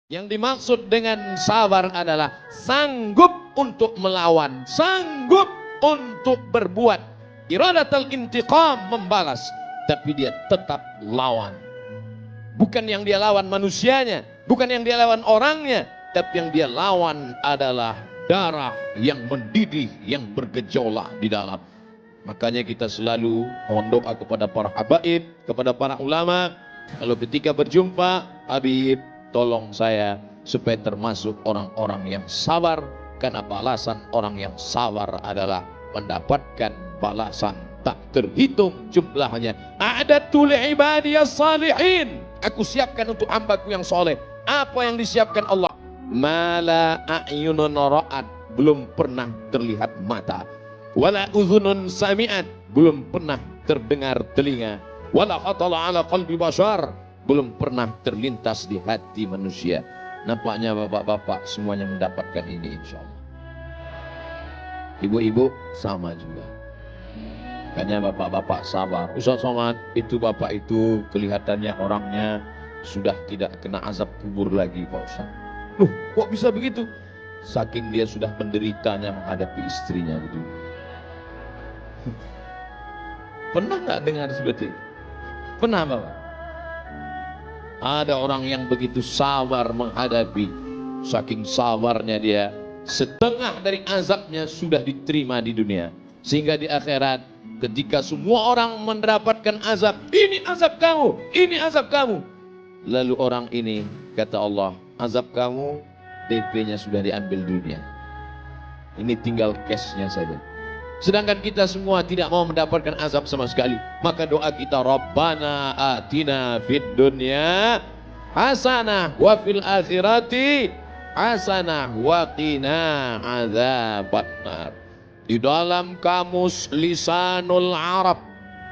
Yang dimaksud dengan sabar adalah sanggup untuk melawan, sanggup untuk berbuat. Iradatul intiqam, membalas, tapi dia tetap lawan. Bukan yang dia lawan manusianya, bukan yang dia lawan orangnya, tapi yang dia lawan adalah darah yang mendidih, yang bergejolak di dalam. Makanya kita selalu mohon doa kepada para habaib, kepada para ulama. Kalau ketika berjumpa, Habib, tolong saya supaya termasuk orang-orang yang sabar. Karena balasan orang yang sabar adalah mendapatkan balasan tak terhitung jumlahnya. A'dadtu li'ibadiyas salihin. Aku siapkan untuk hambaku yang soleh. Apa yang disiapkan Allah? Mala a'yunun ra'at, belum pernah terlihat mata. Wala udhunun sami'at, belum pernah terdengar telinga. Wala khatala ala qalbi bashar, belum pernah terlintas di hati manusia. Nampaknya bapak-bapak semuanya mendapatkan ini insya Allah. Ibu-ibu sama juga. Makanya bapak-bapak sabar. Ustaz Somad, itu bapak itu kelihatannya orangnya sudah tidak kena azab kubur lagi Pak Ustaz. Loh, kok bisa begitu? Saking dia sudah menderitanya menghadapi istrinya gitu. Pernah nggak dengar seperti itu? Pernah bapak? Ada orang yang begitu sabar menghadapi, saking sabarnya dia, setengah dari azabnya sudah diterima di dunia. Sehingga di akhirat, ketika semua orang mendapatkan azab, ini azab kamu, ini azab kamu. Lalu orang ini, kata Allah, azab kamu, DP-nya sudah diambil dunia. Ini tinggal cash-nya saja. Sedangkan kita semua tidak mau mendapatkan azab sama sekali. Maka doa kita, Rabbana atina fid dunya hasanah wa fil akhirati hasanah wa qina adzabannar. Di dalam kamus Lisanul Arab,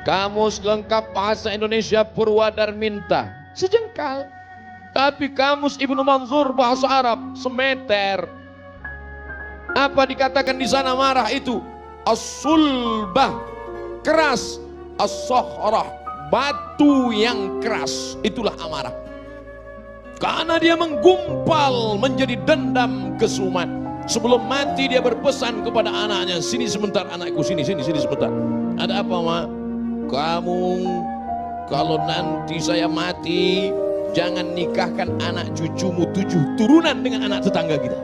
kamus lengkap bahasa Indonesia Purwadarminta, sejengkal. Tapi kamus Ibnu Manzur bahasa Arab semeter. Apa dikatakan di sana marah itu? As-sulbah, keras. As-sokhrah, batu yang keras. Itulah amarah. Karena dia menggumpal menjadi dendam kesumat. Sebelum mati dia berpesan kepada anaknya, sini sebentar anakku, sini sebentar. Ada apa mak? Kamu kalau nanti saya mati, jangan nikahkan anak cucumu 7 turunan dengan anak tetangga kita.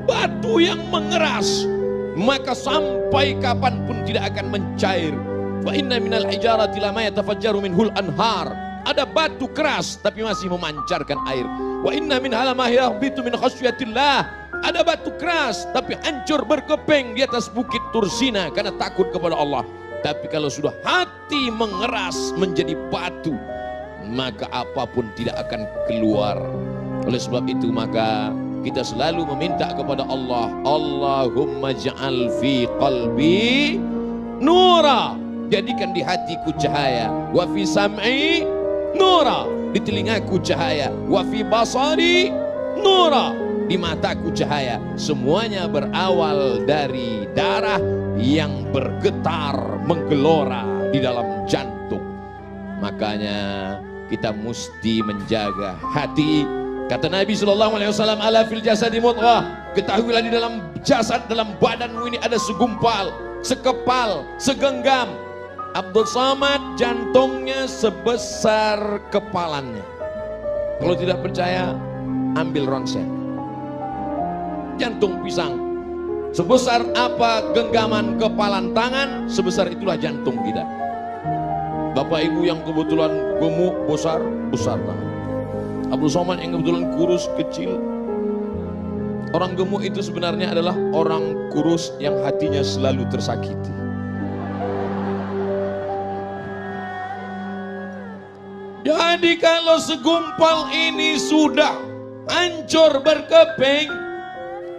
Batu yang mengeras, maka sampai kapanpun tidak akan mencair. Wa inna minal hijarati lama yatafajjaru minhul anhar. Ada batu keras tapi masih memancarkan air. Wa inna minha lama yahbitu min khasyatillah. Ada batu keras tapi hancur berkeping di atas bukit Tursina karena takut kepada Allah. Tapi kalau sudah hati mengeras menjadi batu, maka apapun tidak akan keluar. Oleh sebab itu maka kita selalu meminta kepada Allah, Allahumma ja'al fi qalbi nura, jadikan di hatiku cahaya, wa fi sam'i nura, di telingaku cahaya, wa fi basari nura, di mataku cahaya. Semuanya berawal dari darah yang bergetar menggelora di dalam jantung. Makanya kita mesti menjaga hati. Kata Nabi SAW, ala fil jasadi mudghah, ketahuilah di dalam jasad, dalam badanmu ini ada segumpal, sekepal, segenggam. Abdul Somad jantungnya sebesar kepalanya. Kalau tidak percaya, ambil ronsen. Jantung pisang, sebesar apa genggaman kepalan tangan, sebesar itulah jantung kita. Bapak ibu yang kebetulan gemuk, besar tangan. Abdul Somad yang kebetulan kurus, kecil. Orang gemuk itu sebenarnya adalah orang kurus yang hatinya selalu tersakiti. Jadi kalau segumpal ini sudah hancur berkeping,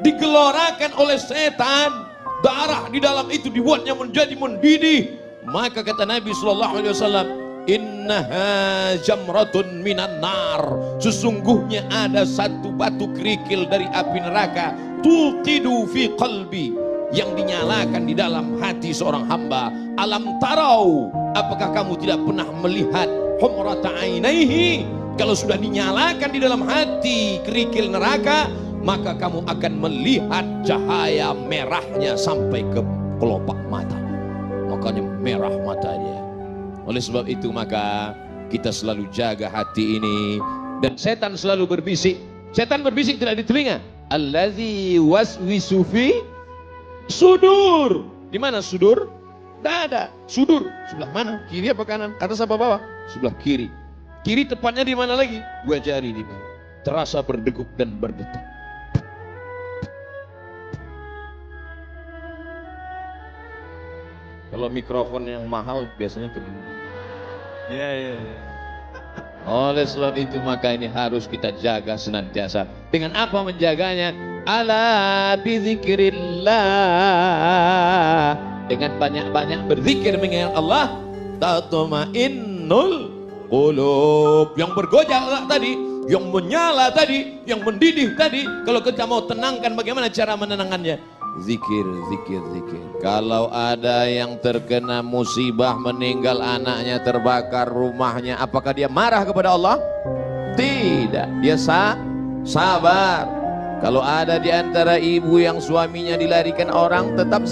digelorakan oleh setan, darah di dalam itu dibuatnya menjadi mendidih, maka kata Nabi SAW, innaha jamratun minan nar, sesungguhnya ada satu batu kerikil dari api neraka, tuqidu fi qalbi, yang dinyalakan di dalam hati seorang hamba. Alam tarau, apakah kamu tidak pernah melihat humrata ainaihi, Kalau sudah dinyalakan di dalam hati kerikil neraka, maka kamu akan melihat cahaya merahnya sampai ke kelopak mata. Makanya merah matanya. Oleh sebab itu maka kita selalu jaga hati ini. Dan setan selalu berbisik. Setan berbisik tidak di telinga. Allazi waswisu fi sudur. Di mana sudur? Dada. Sudur sebelah mana? Kiri apa kanan? Atas apa bawah? Sebelah kiri. Kiri tepatnya di mana lagi? Dua jari di bawah. Terasa berdegup dan berdetak. Kalau mikrofon yang mahal biasanya begini. Ya. Oleh sebab itu maka ini harus kita jaga senantiasa. Dengan apa menjaganya? Ala bizikrillah. Dengan banyak-banyak berzikir mengingat Allah, tatmainnul qulub. Yang bergojak tadi, yang menyala tadi, yang mendidih tadi, kalau kita mau tenangkan, bagaimana cara menenangkannya? Zikir. Kalau ada yang terkena musibah, meninggal anaknya, terbakar rumahnya, apakah dia marah kepada Allah? Tidak, dia sabar. Kalau ada di antara ibu yang suaminya dilarikan orang, tetap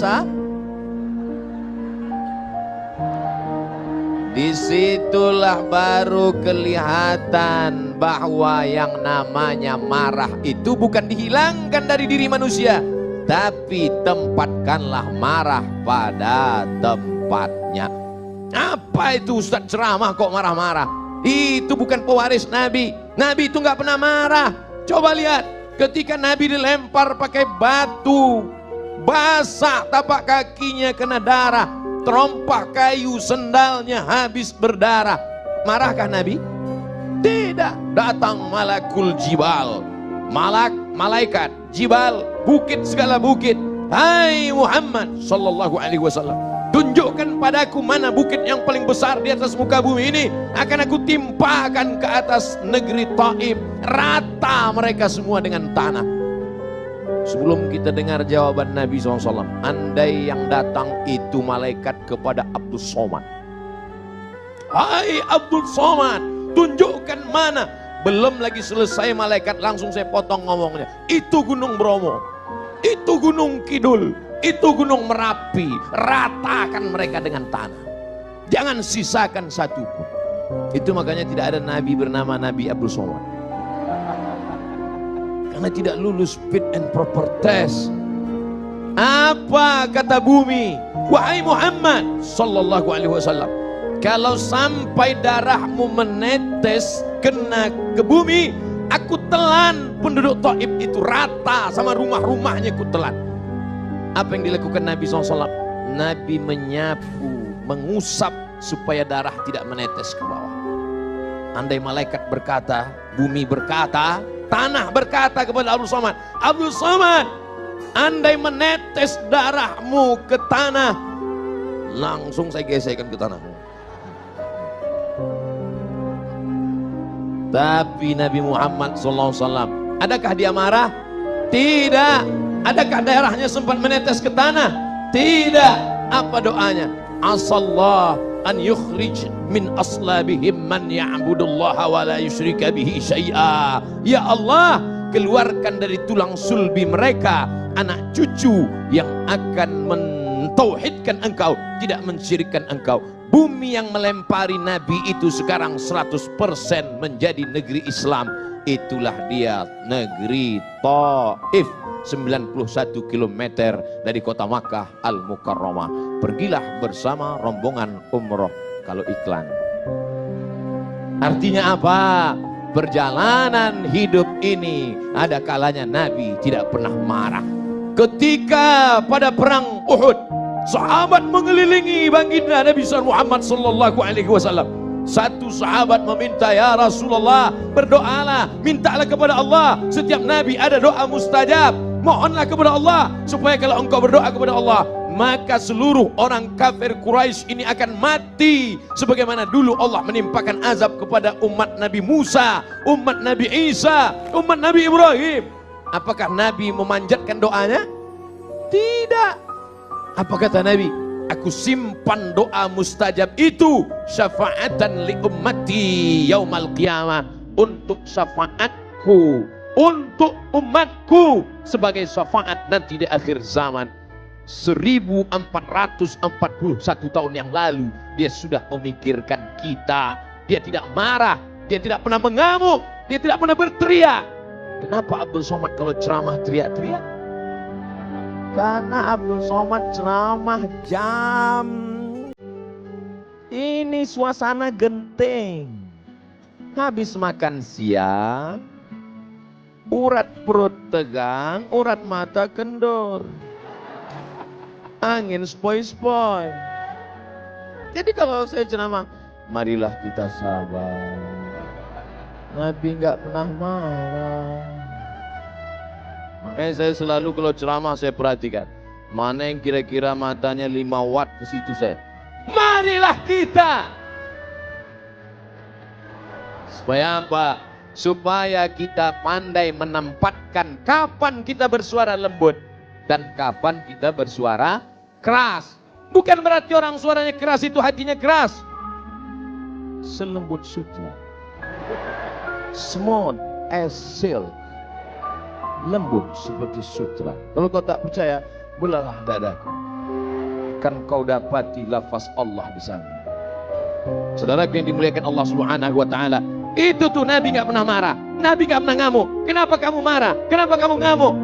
disitulah baru kelihatan bahwa yang namanya marah itu bukan dihilangkan dari diri manusia, tapi tempatkanlah marah pada tempatnya. Apa itu Ustaz ceramah kok marah-marah? Itu bukan pewaris Nabi. Nabi itu nggak pernah marah. Coba lihat, ketika Nabi dilempar pakai batu, basah tapak kakinya kena darah, terompah kayu sendalnya habis berdarah. Marahkah Nabi? Tidak. Datang malakul jibal, malaikat jibal, bukit segala bukit. Hai Muhammad sallallahu alaihi wasallam, tunjukkan padaku mana bukit yang paling besar di atas muka bumi ini. Akan aku timpakan ke atas negeri Taif, rata mereka semua dengan tanah. Sebelum kita dengar jawaban Nabi SAW, andai yang datang itu malaikat kepada Abdul Somad. Hai Abdul Somad, tunjukkan mana. Belum lagi selesai malaikat langsung saya potong ngomongnya. Itu Gunung Bromo, itu Gunung Kidul, itu Gunung Merapi. Ratakan mereka dengan tanah, jangan sisakan satu pun. Itu makanya tidak ada nabi bernama Nabi Abdul Somad, karena tidak lulus fit and proper test. Apa kata bumi? Wahai Muhammad sallallahu alaihi wasallam, kalau sampai darahmu menetes kena ke bumi, aku telan penduduk Taif itu rata sama rumah-rumahnya, aku telan. Apa yang dilakukan Nabi SAW? Nabi menyapu, mengusap supaya darah tidak menetes ke bawah. Andai malaikat berkata, bumi berkata, tanah berkata kepada Abdul Somad, Abdul Somad, andai menetes darahmu ke tanah, langsung saya gesekkan ke tanahmu. Tapi Nabi Muhammad SAW, adakah dia marah? Tidak. Adakah darahnya sempat menetes ke tanah? Tidak. Apa doanya? Asallah an yukhrij min aslabihim man ya'budullaha wa la yusyrika bihi syai'a. Ya Allah, keluarkan dari tulang sulbi mereka anak cucu yang akan mentauhidkan engkau, tidak mensyirikkan engkau. Bumi yang melempari Nabi itu sekarang 100% menjadi negeri Islam. Itulah dia negeri Taif, 91 km dari kota Makkah Al-Mukarramah. Pergilah bersama rombongan umroh kalau iklan. Artinya apa? Perjalanan hidup ini ada kalanya Nabi tidak pernah marah. Ketika pada perang Uhud, sahabat mengelilingi baginda Nabi Muhammad sallallahu alaihi wasallam. Satu sahabat meminta, ya Rasulullah, berdoalah, mintalah kepada Allah. Setiap Nabi ada doa mustajab. Mohonlah kepada Allah supaya kalau engkau berdoa kepada Allah, maka seluruh orang kafir Quraisy ini akan mati sebagaimana dulu Allah menimpakan azab kepada umat Nabi Musa, umat Nabi Isa, umat Nabi Ibrahim. Apakah Nabi memanjatkan doanya? Tidak. Apa kata Nabi? Aku simpan doa mustajab itu syafaatan li ummati yaumal qiyamah, untuk syafaatku, untuk umatku sebagai syafaat nanti di akhir zaman. 1441 tahun yang lalu dia sudah memikirkan kita. Dia tidak marah, dia tidak pernah mengamuk, dia tidak pernah berteriak. Kenapa Abdul Somad kalau ceramah teriak-teriak? Karena Abdul Somad ceramah jam. Ini suasana genting. Habis makan siang, urat perut tegang, urat mata kendor. Angin spoi-spoi. Jadi kalau saya ceramah, marilah kita sabar. Nabi nggak pernah marah. Makanya saya selalu kalau ceramah saya perhatikan, mana yang kira-kira matanya 5 watt ke situ saya. Marilah kita. Supaya apa? Supaya kita pandai menempatkan kapan kita bersuara lembut dan kapan kita bersuara keras. Bukan berarti orang suaranya keras itu hatinya keras. Selembut sutra. Smooth as silk. Lembut seperti sutra. Kalau kau tak percaya, belalah dadaku. Kan kau dapati lafaz Allah di sana. Saudara yang dimuliakan Allah Subhanahu wa taala, itu tuh Nabi enggak pernah marah. Nabi enggak pernah ngamuk. Kenapa kamu marah? Kenapa kamu ngamuk?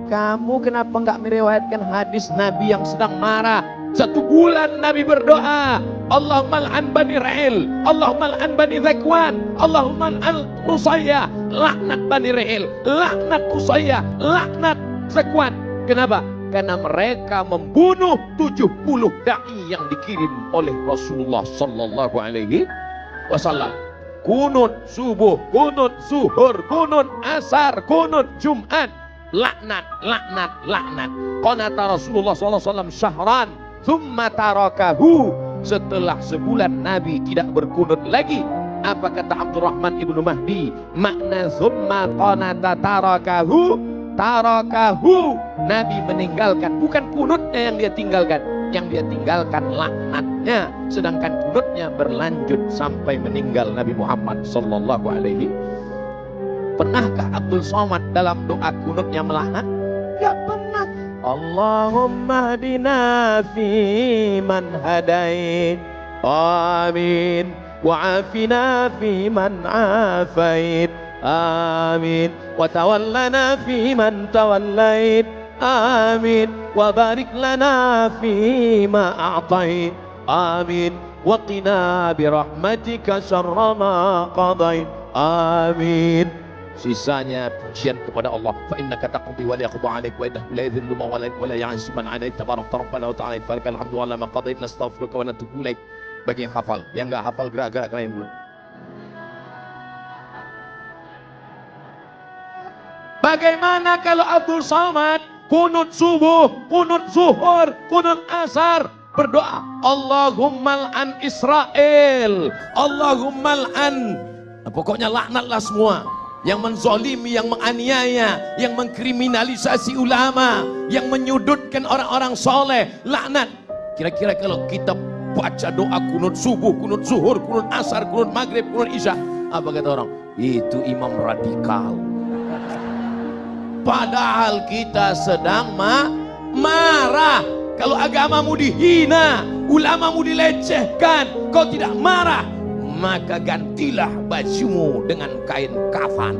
Kamu kenapa enggak meriwayatkan hadis Nabi yang sedang marah? 1 bulan Nabi berdoa, Allahumma al'an bani Ra'il, Allahumma al'an bani Zakwan, Allahumma al'an Qusayya, laknat bani Ra'il, laknat Qusayya, laknat Zakwan. Kenapa? Karena mereka membunuh 70 da'i yang dikirim oleh Rasulullah sallallahu alaihi wasallam. Kunut subuh, kunut zuhur, kunut asar, kunut Jumat. Laknat, laknat, laknat. Qanata Rasulullah sallallahu alaihi wasallam syahran, thumma tarakahu. Setelah sebulan Nabi tidak berkunut lagi. Apa kata Abdurrahman ibnu Mahdi? Makna thumma qanata tarakahu, tarakahu. Nabi meninggalkan, bukan kunutnya yang dia tinggalkan. Yang dia tinggalkan laknatnya. Sedangkan kunutnya berlanjut sampai meninggal Nabi Muhammad sallallahu alaihi. Pernahkah Abdul Somad dalam doa kunutnya melaknat? Tidak pernah. Allahumma hadina fi man hadait. Amin. Wa'afina fi man afait. Amin. Wa tawallana fi man tawallait. Amin. Wa barik lana fi ma a'tait. Amin. Wa qina bi rahmatika syarra ma qadait. Amin. Sisanya pujian kepada Allah. Fa innaka taqdi wa la yaqdi 'alaik wa innahu la yadhillu man walayt wa la ya'izzu man 'adait. Tabarakta rabbana wa ta'ala. Falakal hamdu 'ala ma qadait. Nastaghfiruka wa natubu ilaik. Bagi yang hafal, yang enggak hafal gerak-gerak kalian dulu. Bagaimana kalau Abdul Somad kunut subuh, kunut zuhur, kunut asar berdoa, Allahumma al'an Israel, Allahumma al'an, pokoknya laknatlah semua yang menzolimi, yang menganiaya, yang mengkriminalisasi ulama, yang menyudutkan orang-orang soleh, laknat. Kira-kira kalau kita baca doa kunut subuh, kunut zuhur, kunut asar, kunut maghrib, kunut isya, apa kata orang? Itu imam radikal. Padahal kita sedang marah. Kalau agamamu dihina, ulamamu dilecehkan, kau tidak marah, maka gantilah bajumu dengan kain kafan.